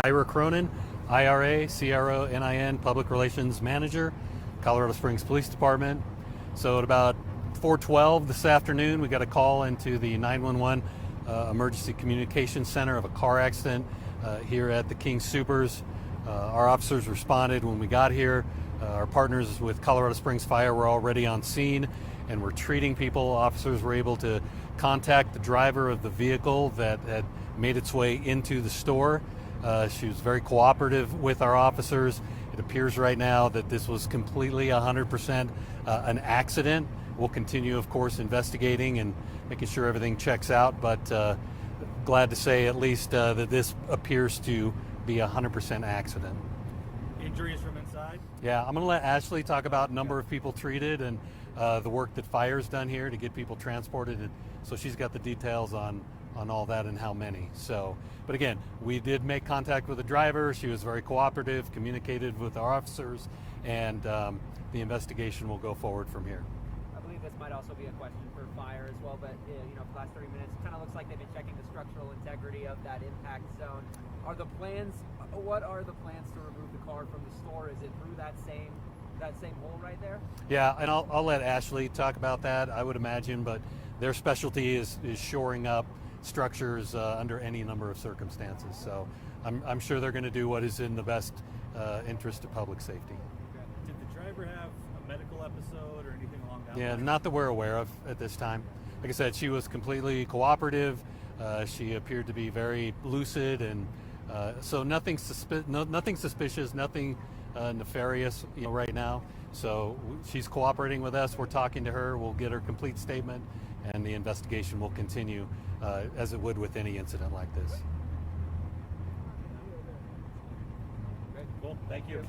Ira Cronin, IRA, CRONIN, Public Relations Manager, Colorado Springs Police Department. So at about 4:12 this afternoon, we got a call into the 911 Emergency Communications Center of a car accident here at the King Soopers. Our officers responded when we got here. Our partners with Colorado Springs Fire were already on scene and were treating people. Officers were able to contact the driver of the vehicle that had made its way into the store. She was very cooperative with our officers. It appears right now that this was completely 100% an accident. We'll continue, of course, investigating and making sure everything checks out, but glad to say at least that this appears to be a 100% accident. Injuries from inside? Yeah, I'm going to let Ashley talk about number of people treated and the work that fire's done here to get people transported. And so she's got the details on all that and how many. So, but again, we did make contact with the driver. She was very cooperative, communicated with our officers, and the investigation will go forward from here. I believe this might also be a question for fire as well, but for the last 30 minutes, it kind of looks like they've been checking the structural integrity of that impact zone. What are the plans to remove the car from the store? Is it through that same hole right there? Yeah, and I'll let Ashley talk about that, I would imagine, but their specialty is shoring up structures under any number of circumstances. So I'm sure they're going to do what is in the best interest of public safety. Did the driver have a medical episode or anything along that line? Yeah, not that we're aware of at this time. Like I said, she was completely cooperative. She appeared to be very lucid, and so nothing suspicious, nothing nefarious right now. So she's cooperating with us. We're talking to her. We'll get her complete statement, and the investigation will continue as it would with any incident like this. Great, cool, thank you.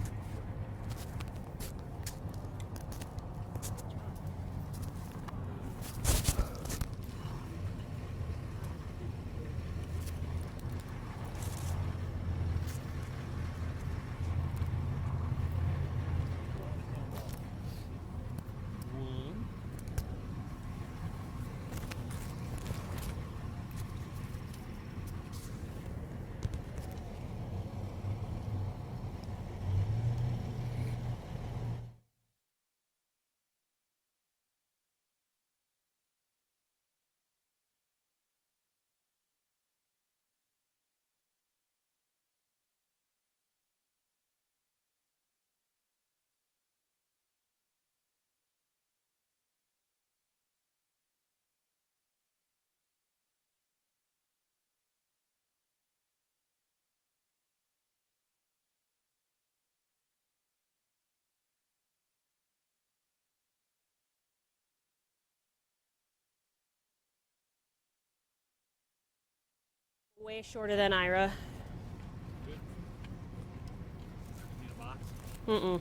Way shorter than Ira. Need a box? Mm-mm.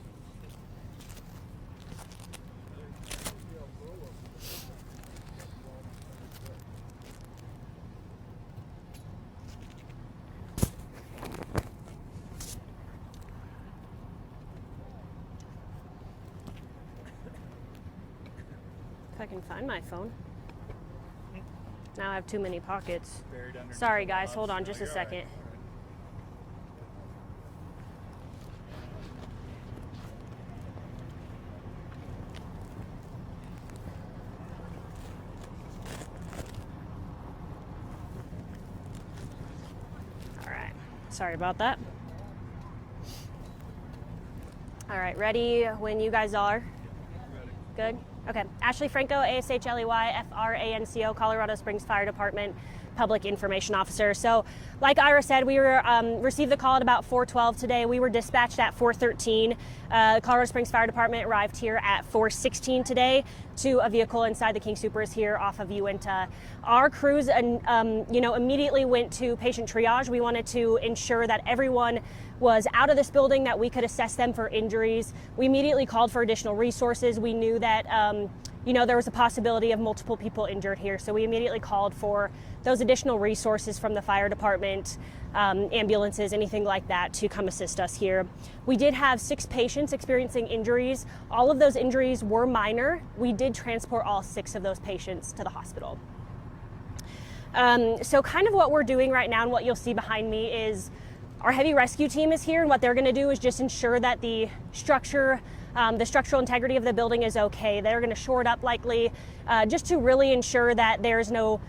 If I can find my phone. Now I have too many pockets. Buried underneath Sorry the guys, gloves. hold on No, just a you're all right. second. All right, sorry about that. All right, ready when you guys are? Good? Okay. Ashley Franco, ASHLEY, FRANCO, Colorado Springs Fire Department, Public Information Officer. So, like Ira said, we were received the call at about 4:12 today. We were dispatched at 4:13. Colorado Springs Fire Department arrived here at 4:16 today to a vehicle inside the King Soopers here off of Uinta. Our crews, immediately went to patient triage. We wanted to ensure that everyone was out of this building, that we could assess them for injuries. We immediately called for additional resources. We knew that there was a possibility of multiple people injured here, so we immediately called for those additional resources from the fire department, ambulances, anything like that, to come assist us here. We did have 6 patients experiencing injuries. All of those injuries were minor. We did transport all 6 of those patients to the hospital. So kind of what we're doing right now and what you'll see behind me is Our heavy rescue team is here, and what they're going to do is just ensure that the structural integrity of the building is okay. They're going to shore it up likely, just to really ensure that there's no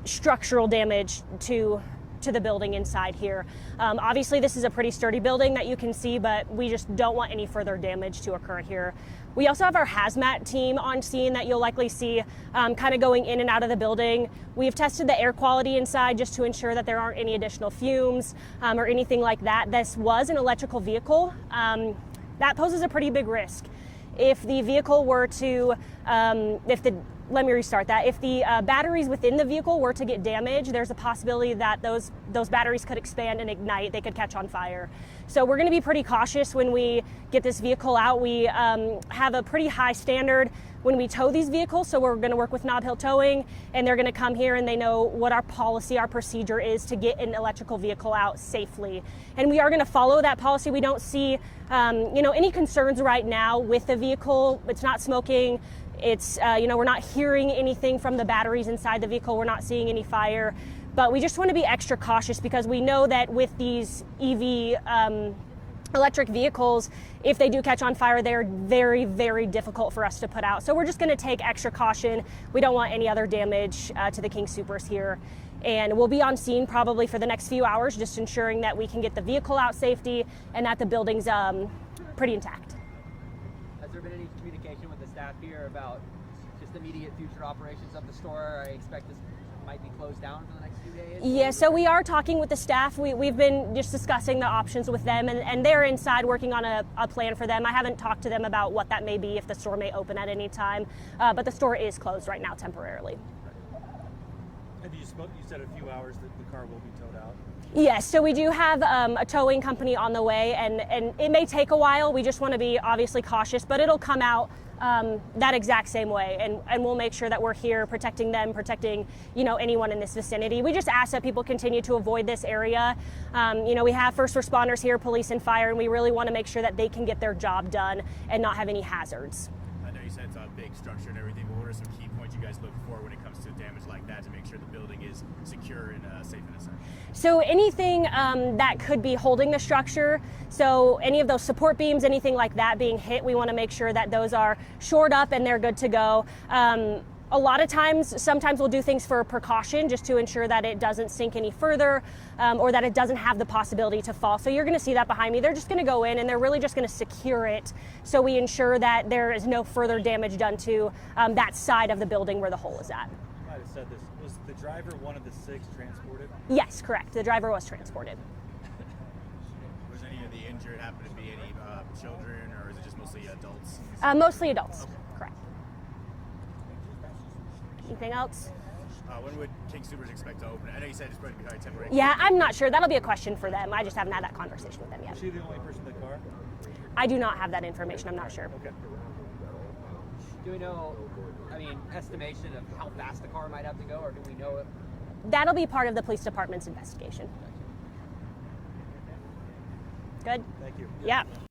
structural damage to the building inside here. Obviously, this is a pretty sturdy building that you can see, but we just don't want any further damage to occur here. We also have our hazmat team on scene that you'll likely see kind of going in and out of the building. We've tested the air quality inside just to ensure that there aren't any additional fumes or anything like that. This was an electrical vehicle. That poses a pretty big risk. If the vehicle were to, let me restart that. If the batteries within the vehicle were to get damaged, there's a possibility that those batteries could expand and ignite. They could catch on fire. So we're going to be pretty cautious when we get this vehicle out. We have a pretty high standard when we tow these vehicles. So we're going to work with Nob Hill Towing, and they're going to come here and they know what our policy, our procedure is to get an electrical vehicle out safely. And we are going to follow that policy. We don't see, any concerns right now with the vehicle. It's not smoking. It's, we're not hearing anything from the batteries inside the vehicle. We're not seeing any fire, but we just want to be extra cautious because we know that with these EV electric vehicles, if they do catch on fire, they're very, very difficult for us to put out. So we're just going to take extra caution. We don't want any other damage to the King Soopers here. And we'll be on scene probably for the next few hours, just ensuring that we can get the vehicle out safety and that the building's pretty intact. Has there been any communication with the staff here about just immediate future operations of the store? I expect this might be closed down for the next few days. Yeah, so we are talking with the staff. We've been just discussing the options with them, and they're inside working on a plan for them. I haven't talked to them about what that may be, if the store may open at any time, but the store is closed right now temporarily. And you said a few hours that the car will be towed out. Yes, so we do have a towing company on the way, and it may take a while. We just want to be obviously cautious, but it'll come out that exact same way, and we'll make sure that we're here protecting them, protecting anyone in this vicinity. We just ask that people continue to avoid this area. We have first responders here, police and fire, and we really want to make sure that they can get their job done and not have any hazards. I know you said it's a big structure and everything, but what are some key points you guys look for when it comes to damage like that to make sure the building is secure and safe in a sense? So anything that could be holding the structure, so any of those support beams, anything like that being hit, we want to make sure that those are shored up and they're good to go. A lot of times, sometimes we'll do things for precaution just to ensure that it doesn't sink any further or that it doesn't have the possibility to fall. So you're going to see that behind me. They're just going to go in and they're really just going to secure it so we ensure that there is no further damage done to that side of the building where the hole is at. You might have said this. Was the driver one of the 6 transported? Yes, correct. The driver was transported. Was any of the injured happen to be any children, or is it just mostly adults? Mostly adults, correct. Anything else? When would King Soopers expect to open? I know you said it's going to be hard temporary. Yeah, I'm not sure. That'll be a question for them. I just haven't had that conversation with them yet. Was she the only person in the car? I do not have that information. I'm not sure. Okay. Do we know, estimation of how fast the car might have to go, or do we know it? That'll be part of the police department's investigation. Good? Thank you. Yeah.